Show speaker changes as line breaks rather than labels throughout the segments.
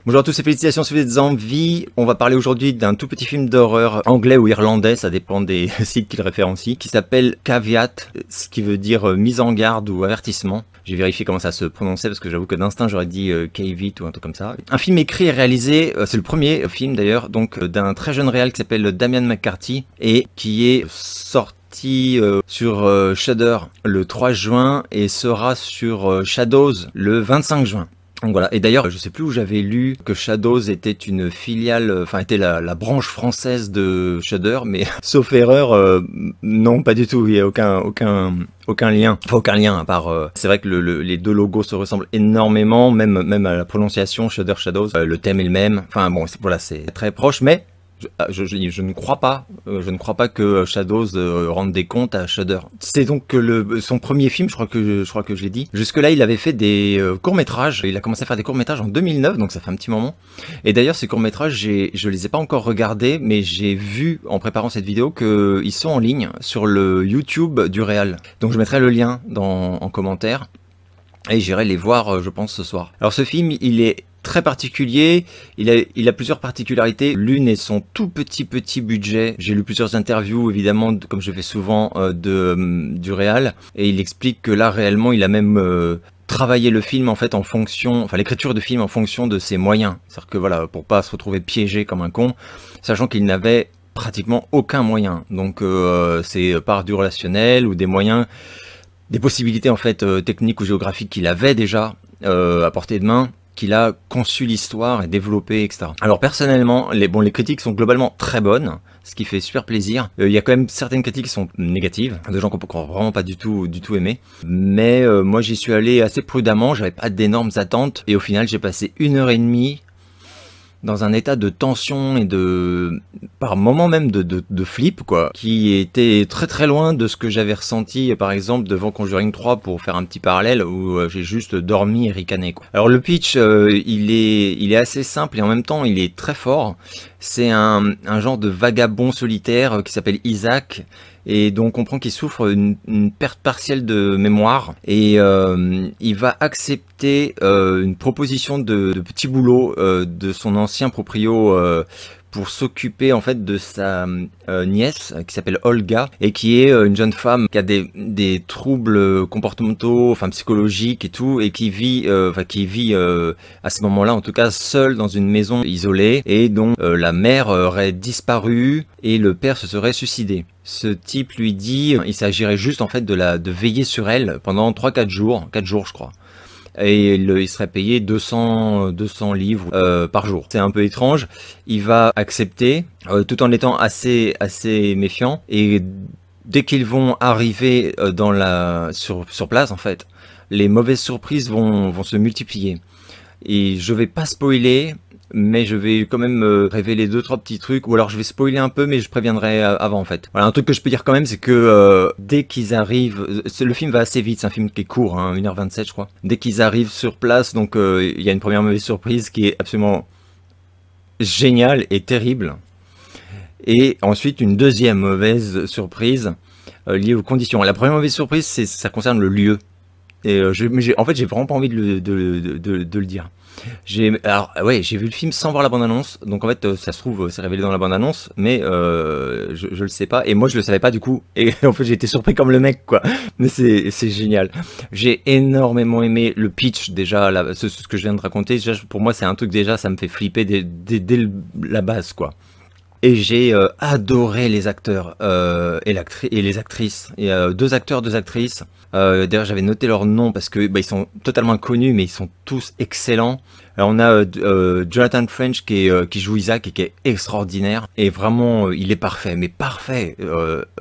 Bonjour à tous et félicitations si vous êtes en vie. On va parler aujourd'hui d'un tout petit film d'horreur anglais ou irlandais, ça dépend des sites qu'il référencie, qui s'appelle Caveat, ce qui veut dire mise en garde ou avertissement. J'ai vérifié comment ça se prononçait parce que j'avoue que d'instinct j'aurais dit Cavit ou un truc comme ça. Un film écrit et réalisé, c'est le premier film d'ailleurs, donc d'un très jeune réal qui s'appelle Damian McCarthy et qui est sorti sur Shudder le 3 juin et sera sur Shadows le 25 juin. Donc voilà, et d'ailleurs je sais plus où j'avais lu que Shadows était une filiale, enfin était la branche française de Shudder, mais sauf erreur, non pas du tout, il y a aucun lien, enfin aucun lien à part, c'est vrai que les deux logos se ressemblent énormément, même à la prononciation Shudder Shadows, le thème est le même, enfin bon voilà c'est très proche, mais je ne crois pas, que Shadows rende des comptes à Shudder. C'est donc son premier film, je crois que je l'ai dit. Jusque-là, il avait fait des courts-métrages. Il a commencé à faire des courts-métrages en 2009, donc ça fait un petit moment. Et d'ailleurs, ces courts-métrages, je les ai pas encore regardés, mais j'ai vu en préparant cette vidéo qu'ils sont en ligne sur le YouTube du réal. Donc je mettrai le lien en commentaire. Et j'irai les voir, je pense, ce soir. Alors ce film, il est très particulier, il a plusieurs particularités. L'une est son tout petit budget. J'ai lu plusieurs interviews, évidemment, comme je fais souvent, du réal. Et il explique que là, réellement, il a même travaillé le film en fait en fonction, enfin l'écriture de film en fonction de ses moyens. C'est-à-dire que voilà, pour pas se retrouver piégé comme un con, sachant qu'il n'avait pratiquement aucun moyen. Donc c'est par du relationnel ou des moyens, des possibilités en fait techniques ou géographiques qu'il avait déjà à portée de main, qu'il a conçu l'histoire et développé, etc. Alors personnellement, les critiques sont globalement très bonnes, ce qui fait super plaisir. Il y a quand même certaines critiques qui sont négatives, de gens qui n'ont vraiment pas du tout aimé. Mais moi j'y suis allé assez prudemment, j'avais pas d'énormes attentes, et au final j'ai passé 1h30 dans un état de tension et par moments même de flip, quoi, qui était très loin de ce que j'avais ressenti, par exemple, devant Conjuring 3, pour faire un petit parallèle, où j'ai juste dormi et ricané, quoi. Alors le pitch, il est assez simple et en même temps il est très fort. C'est un genre de vagabond solitaire qui s'appelle Isaac, et donc on comprend qu'il souffre une perte partielle de mémoire, et il va accepter une proposition de petit boulot de son ancien proprio pour s'occuper en fait de sa nièce qui s'appelle Olga, et qui est une jeune femme qui a des troubles comportementaux, enfin psychologiques et tout, et qui vit à ce moment-là en tout cas seule dans une maison isolée, et dont la mère aurait disparu et le père se serait suicidé. Ce type lui dit, il s'agirait juste en fait de veiller sur elle pendant 4 jours je crois. Et il serait payé 200 livres par jour. C'est un peu étrange. Il va accepter tout en étant assez méfiant, et dès qu'ils vont arriver sur place en fait, les mauvaises surprises vont se multiplier. Et je vais pas spoiler, mais je vais quand même révéler 2-3 petits trucs, ou alors je vais spoiler un peu, mais je préviendrai avant en fait. Voilà, un truc que je peux dire quand même, c'est que dès qu'ils arrivent, le film va assez vite, c'est un film qui est court, hein, 1h27 je crois. Dès qu'ils arrivent sur place, donc il y a une première mauvaise surprise qui est absolument géniale et terrible. Et ensuite une deuxième mauvaise surprise liée aux conditions. La première mauvaise surprise, ça concerne le lieu. Et en fait j'ai vraiment pas envie de le dire. Alors ouais, j'ai vu le film sans voir la bande-annonce, donc en fait ça se trouve c'est révélé dans la bande-annonce, mais je le sais pas, et moi je le savais pas du coup, et en fait j'ai été surpris comme le mec, quoi. Mais c'est génial. J'ai énormément aimé le pitch déjà, ce que je viens de raconter. Déjà, pour moi c'est un truc, déjà ça me fait flipper dès la base, quoi. Et j'ai adoré les acteurs et les actrices. Il y a 2 acteurs, 2 actrices. D'ailleurs, j'avais noté leurs noms parce que ils sont totalement inconnus, mais ils sont tous excellents. Alors, on a Jonathan French qui joue Isaac et qui est extraordinaire. Et vraiment, il est parfait, mais parfait.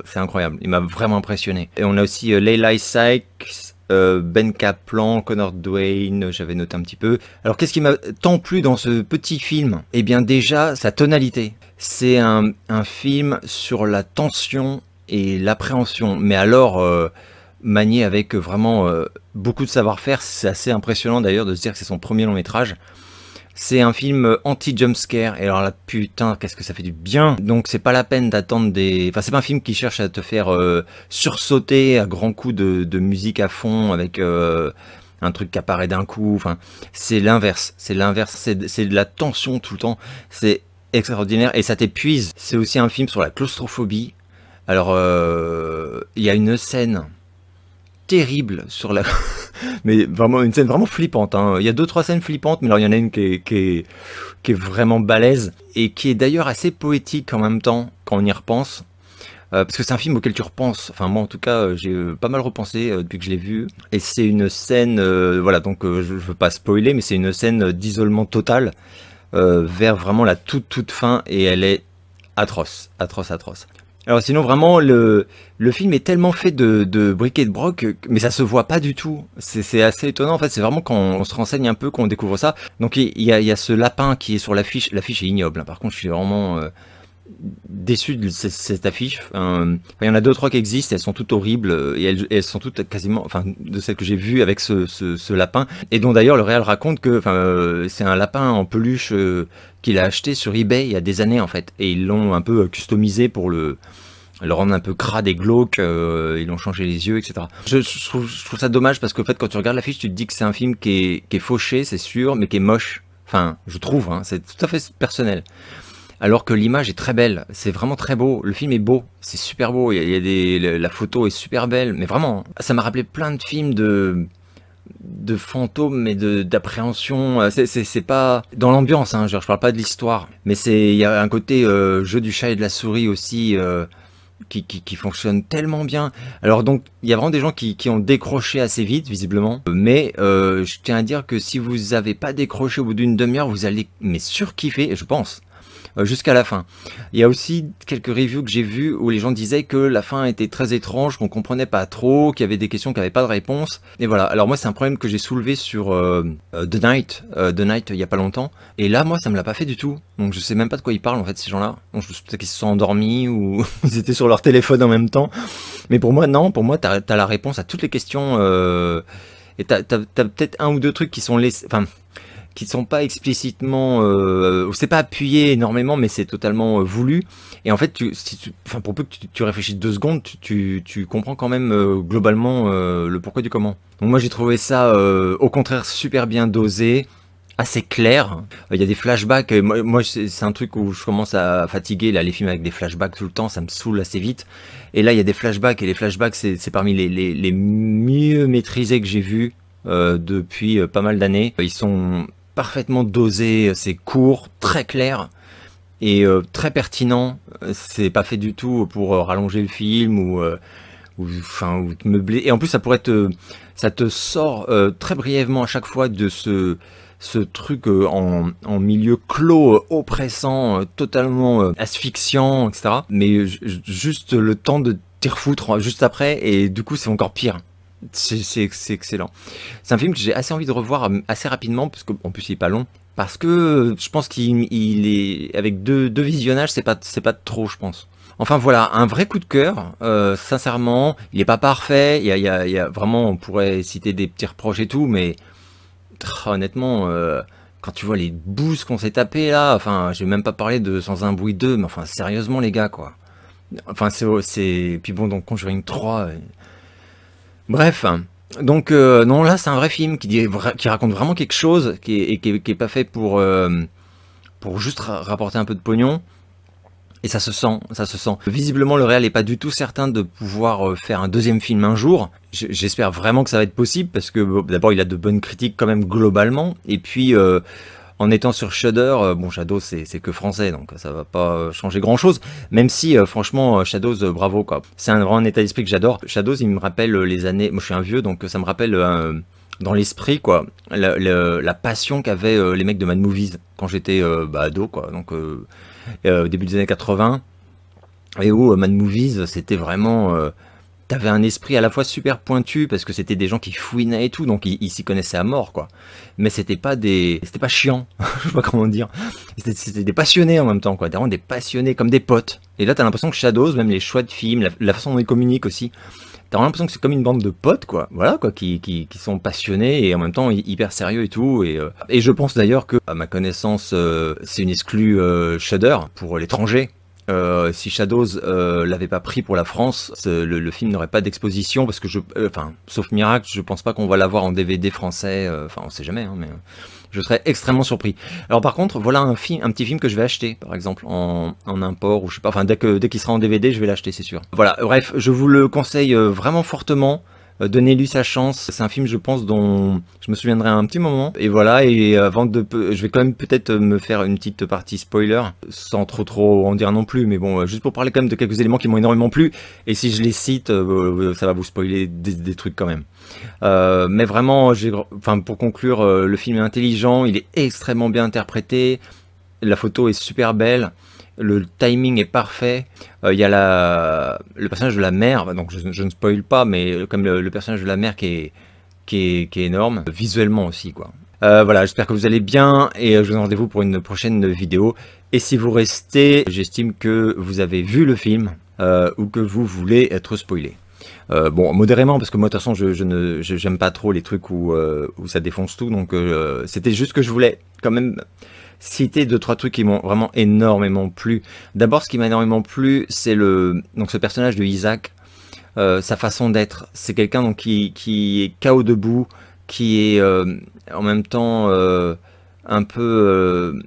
C'est incroyable. Il m'a vraiment impressionné. Et on a aussi Layla Sykes, Ben Kaplan, Connor Dwayne, j'avais noté un petit peu. Alors qu'est-ce qui m'a tant plu dans ce petit film? Eh bien déjà, sa tonalité. C'est un film sur la tension et l'appréhension, mais alors manié avec vraiment beaucoup de savoir-faire. C'est assez impressionnant d'ailleurs de se dire que c'est son premier long métrage. C'est un film anti-jumpscare, et alors là, putain, qu'est-ce que ça fait du bien. Donc c'est pas la peine d'attendre Enfin, c'est pas un film qui cherche à te faire sursauter à grands coups de musique à fond, avec un truc qui apparaît d'un coup. Enfin, c'est l'inverse, c'est de la tension tout le temps. C'est extraordinaire et ça t'épuise. C'est aussi un film sur la claustrophobie. Alors, il y a une scène terrible sur la... mais vraiment une scène vraiment flippante, hein. Il y a 2-3 scènes flippantes, mais alors il y en a une qui est vraiment balèze, et qui est d'ailleurs assez poétique en même temps, quand on y repense. Parce que c'est un film auquel tu repenses, enfin moi en tout cas j'ai pas mal repensé depuis que je l'ai vu, et c'est une scène, voilà, donc je veux pas spoiler, mais c'est une scène d'isolement total vers vraiment la toute fin, et elle est atroce. Alors sinon vraiment le film est tellement fait de bric et de broc, mais ça se voit pas du tout. C'est assez étonnant en fait, c'est vraiment quand on se renseigne un peu qu'on découvre ça. Donc il y a ce lapin qui est sur l'affiche, l'affiche est ignoble, hein. Par contre je suis vraiment déçu de cette affiche. Il y en a 2-3 qui existent, elles sont toutes horribles, et elles sont toutes quasiment, enfin de celles que j'ai vues avec ce lapin, et dont d'ailleurs le réal raconte que c'est un lapin en peluche qu'il a acheté sur eBay il y a des années en fait, et ils l'ont un peu customisé pour le rendre un peu crade et glauque, ils l'ont changé les yeux, etc. Je trouve ça dommage parce qu'en fait quand tu regardes l'affiche tu te dis que c'est un film qui est fauché, c'est sûr, mais qui est moche. Enfin, je trouve, hein, c'est tout à fait personnel. Alors que l'image est très belle, c'est vraiment très beau, le film est beau, c'est super beau, la photo est super belle, mais vraiment, ça m'a rappelé plein de films de fantômes et d'appréhension. C'est pas dans l'ambiance, hein, je parle pas de l'histoire, mais il y a un côté jeu du chat et de la souris aussi qui fonctionne tellement bien. Alors donc il y a vraiment des gens qui ont décroché assez vite visiblement, mais je tiens à dire que si vous avez pas décroché au bout d'une demi-heure, vous allez mais surkiffer, je pense. Jusqu'à la fin. Il y a aussi quelques reviews que j'ai vues où les gens disaient que la fin était très étrange, qu'on comprenait pas trop, qu'il y avait des questions qui n'avaient pas de réponse. Et voilà. Alors moi c'est un problème que j'ai soulevé sur The Night il y a pas longtemps. Et là moi ça me l'a pas fait du tout. Donc je sais même pas de quoi ils parlent en fait ces gens-là. Donc peut-être qu'ils se sont endormis ou ils étaient sur leur téléphone en même temps. Mais pour moi non. Pour moi t'as la réponse à toutes les questions. Et t'as peut-être un ou deux trucs qui sont laissés. Enfin, qui sont pas explicitement, c'est pas appuyé énormément, mais c'est totalement voulu. Et en fait, pour peu que tu réfléchisses 2 secondes, tu comprends quand même globalement le pourquoi du comment. Donc moi j'ai trouvé ça au contraire super bien dosé, assez clair. Il y a des flashbacks. Moi c'est un truc où je commence à fatiguer là, les films avec des flashbacks tout le temps, ça me saoule assez vite. Et là il y a des flashbacks, et les flashbacks c'est parmi les mieux maîtrisés que j'ai vus depuis pas mal d'années. Ils sont parfaitement dosé, c'est court, très clair et très pertinent. C'est pas fait du tout pour rallonger le film ou te meubler. Et en plus, ça te sort très brièvement à chaque fois de ce truc en milieu clos, oppressant, totalement asphyxiant, etc. Mais juste le temps de t'y refoutre juste après, et du coup, c'est encore pire. C'est excellent. C'est un film que j'ai assez envie de revoir assez rapidement, parce qu'en plus il est pas long. Parce que je pense qu'il est avec deux visionnages, c'est pas trop, je pense. Enfin voilà, un vrai coup de cœur. Sincèrement, il est pas parfait. Il y a vraiment, on pourrait citer des petits reproches et tout, mais honnêtement, quand tu vois les boosts qu'on s'est tapé là, enfin, j'ai même pas parlé de Sans un bruit 2, mais enfin sérieusement les gars quoi. Enfin puis bon, donc Conjuring 3. Bref, donc non, là c'est un vrai film qui raconte vraiment quelque chose, qui est pas fait pour juste rapporter un peu de pognon. Et ça se sent, ça se sent. Visiblement le réal est pas du tout certain de pouvoir faire un deuxième film un jour. J'espère vraiment que ça va être possible, parce que d'abord il a de bonnes critiques quand même globalement, et puis en étant sur Shudder, bon Shadows c'est que français, donc ça va pas changer grand chose, même si franchement Shadows bravo quoi. C'est vraiment un état d'esprit que j'adore. Shadows il me rappelle les années, moi je suis un vieux donc ça me rappelle dans l'esprit quoi, la passion qu'avaient les mecs de Mad Movies quand j'étais ado quoi, donc au début des années 80, et où Mad Movies c'était vraiment... T'avais un esprit à la fois super pointu, parce que c'était des gens qui fouinaient et tout, donc ils s'y connaissaient à mort, quoi. Mais c'était pas chiant, je sais pas comment dire. C'était des passionnés en même temps, quoi. Vraiment des passionnés, comme des potes. Et là, t'as l'impression que Shadows, même les choix de films, la façon dont ils communiquent aussi, t'as vraiment l'impression que c'est comme une bande de potes, quoi. Voilà, quoi, qui sont passionnés et en même temps hyper sérieux et tout. Et je pense d'ailleurs que, à ma connaissance, c'est une exclue Shudder pour l'étranger. Si Shadows l'avait pas pris pour la France, le film n'aurait pas d'exposition parce que enfin, sauf miracle, je pense pas qu'on va l'avoir en DVD français. Enfin, on sait jamais, hein, mais je serais extrêmement surpris. Alors par contre, voilà un petit film que je vais acheter, par exemple en import ou je sais pas. Enfin, dès qu'il sera en DVD, je vais l'acheter, c'est sûr. Voilà. Bref, je vous le conseille vraiment fortement. Donnez-lui sa chance. C'est un film, je pense, dont je me souviendrai un petit moment. Et voilà. Et avant je vais quand même peut-être me faire une petite partie spoiler, sans trop en dire non plus. Mais bon, juste pour parler quand même de quelques éléments qui m'ont énormément plu. Et si je les cite, ça va vous spoiler des trucs quand même. Mais vraiment, enfin, pour conclure, le film est intelligent. Il est extrêmement bien interprété. La photo est super belle. Le timing est parfait. Il y a le personnage de la mère, donc je ne spoil pas, mais comme le personnage de la mère qui est énorme, visuellement aussi, quoi. Voilà, j'espère que vous allez bien et je vous donne rendez-vous pour une prochaine vidéo. Et si vous restez, j'estime que vous avez vu le film ou que vous voulez être spoilé. Bon, modérément, parce que moi de toute façon j'aime pas trop les trucs où ça défonce tout, donc c'était juste que je voulais quand même citer 2-3 trucs qui m'ont vraiment énormément plu. D'abord, ce qui m'a énormément plu, c'est donc ce personnage de Isaac, sa façon d'être. C'est quelqu'un donc qui est KO debout, qui est en même temps un peu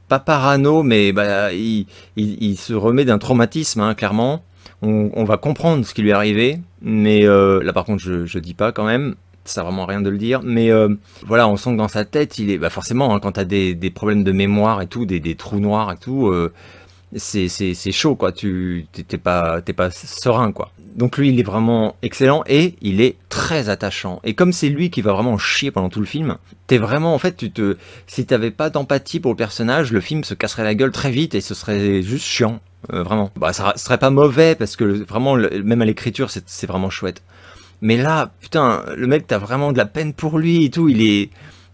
pas parano, mais bah, il se remet d'un traumatisme, hein, clairement. On va comprendre ce qui lui est arrivé, mais là par contre je dis pas quand même. Ça sert vraiment à rien de le dire, mais voilà, on sent que dans sa tête, il est, bah forcément, hein, quand t'as des problèmes de mémoire et tout, des trous noirs et tout, c'est chaud, quoi. T'es pas serein, quoi. Donc lui, il est vraiment excellent et il est très attachant. Et comme c'est lui qui va vraiment chier pendant tout le film, t'es vraiment, en fait, si t'avais pas d'empathie pour le personnage, le film se casserait la gueule très vite et ce serait juste chiant, vraiment. Bah, ça serait pas mauvais parce que vraiment, même à l'écriture, c'est vraiment chouette. Mais là, putain, le mec, t'as vraiment de la peine pour lui et tout,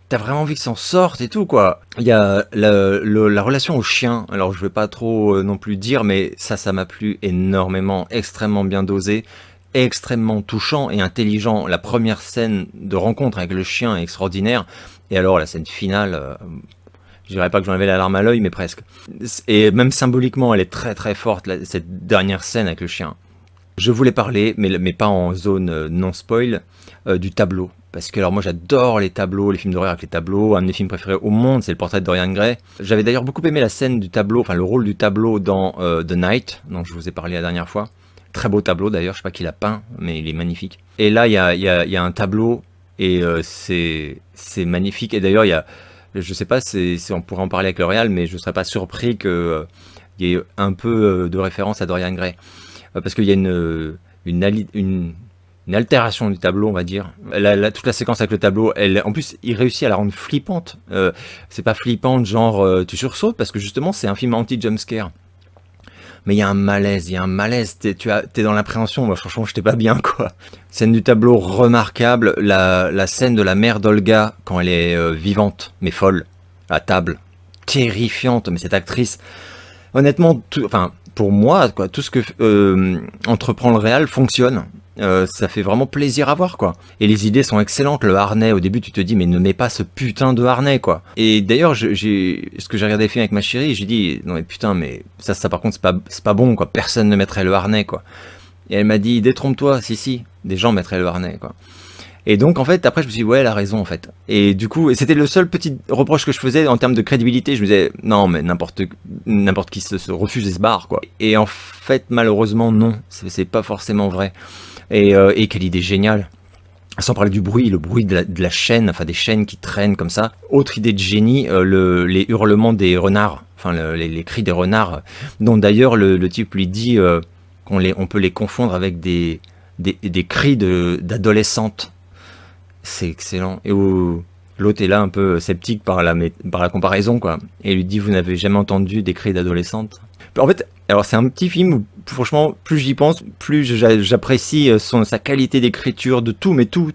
t'as vraiment envie qu'il s'en sorte et tout, quoi. Il y a la relation au chien, alors je vais pas trop non plus dire, mais ça m'a plu énormément, extrêmement bien dosé, extrêmement touchant et intelligent. La première scène de rencontre avec le chien est extraordinaire, et alors la scène finale... je dirais pas que j'en avais la larme à l'œil, mais presque. Et même symboliquement, elle est très très forte, cette dernière scène avec le chien. Je voulais parler, mais pas en zone non spoil, du tableau. Parce que alors moi j'adore les tableaux, les films d'horreur avec les tableaux. Un de mes films préférés au monde, c'est Le Portrait de Dorian Gray. J'avais d'ailleurs beaucoup aimé la scène du tableau, enfin le rôle du tableau dans The Night, dont je vous ai parlé la dernière fois. Très beau tableau d'ailleurs, je sais pas qui l'a peint, mais il est magnifique. Et là il y a un tableau, et c'est magnifique. Et d'ailleurs je sais pas si on pourrait en parler avec le réal, mais je serais pas surpris qu'il y ait un peu de référence à Dorian Gray. Parce qu'il y a une altération du tableau, on va dire. Toute la séquence avec le tableau, en plus, il réussit à la rendre flippante. C'est pas flippante, genre tu sursautes, parce que justement, c'est un film anti-jumpscare. Mais il y a un malaise, t'es dans l'appréhension. Moi, franchement, j'étais pas bien, quoi. Scène du tableau remarquable, la scène de la mère d'Olga, quand elle est vivante, mais folle, à table. Terrifiante, mais cette actrice, honnêtement, enfin... Pour moi, quoi, tout ce que entreprend le réal fonctionne. Ça fait vraiment plaisir à voir, quoi. Et les idées sont excellentes. Le harnais, au début, tu te dis, mais ne mets pas ce putain de harnais, quoi. Et d'ailleurs, ce que j'ai regardé le film avec ma chérie, j'ai dit, non mais putain, mais ça par contre, c'est pas bon, quoi. Personne ne mettrait le harnais, quoi. Et elle m'a dit, détrompe-toi, si, des gens mettraient le harnais, quoi. Et donc en fait après je me suis dit ouais elle a raison en fait. Et du coup c'était le seul petit reproche que je faisais en termes de crédibilité. Je me disais non mais n'importe qui se refuse et se barre quoi. Et en fait malheureusement non, c'est pas forcément vrai. Et quelle idée géniale. Sans parler du bruit, le bruit de la chaîne, enfin des chaînes qui traînent comme ça. Autre idée de génie, les hurlements des renards, enfin les cris des renards, dont d'ailleurs le type lui dit on peut les confondre avec des cris d'adolescentes. C'est excellent. Et l'autre est là un peu sceptique par la comparaison, quoi. Et il lui dit, vous n'avez jamais entendu des cris d'adolescente? En fait, alors c'est un petit film où, franchement, plus j'y pense, plus j'apprécie sa qualité d'écriture, de tout, mais tout.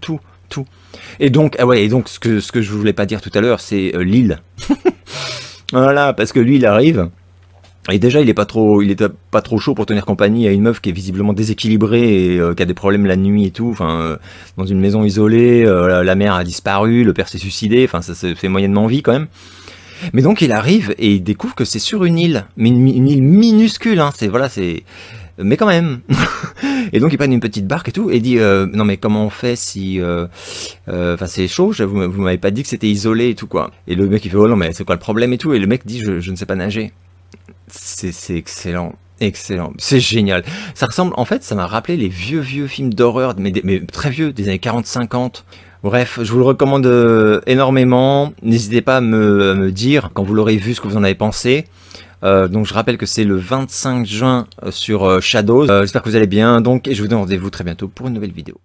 Et donc, ce que je voulais pas dire tout à l'heure, c'est l'île. Voilà, parce que lui, il arrive. Et déjà, il était pas trop chaud pour tenir compagnie à une meuf qui est visiblement déséquilibrée et qui a des problèmes la nuit et tout. Enfin, dans une maison isolée, la mère a disparu, le père s'est suicidé. Enfin, ça se fait moyennement vie quand même. Mais donc il arrive et il découvre que c'est sur une île, mais une île minuscule, hein, c'est voilà, c'est mais quand même. Et donc ils prennent une petite barque et tout et dit non mais comment on fait si enfin c'est chaud, vous m'avez pas dit que c'était isolé et tout quoi. Et le mec il fait oh non mais c'est quoi le problème et tout, et le mec dit je ne sais pas nager. C'est excellent. Excellent, c'est génial. Ça ressemble, en fait, ça m'a rappelé les vieux films d'horreur, mais très vieux, des années 40-50. Bref, je vous le recommande énormément. N'hésitez pas à me dire, quand vous l'aurez vu, ce que vous en avez pensé. Donc je rappelle que c'est le 25 juin sur Shadows. J'espère que vous allez bien, donc, et je vous donne rendez-vous très bientôt pour une nouvelle vidéo.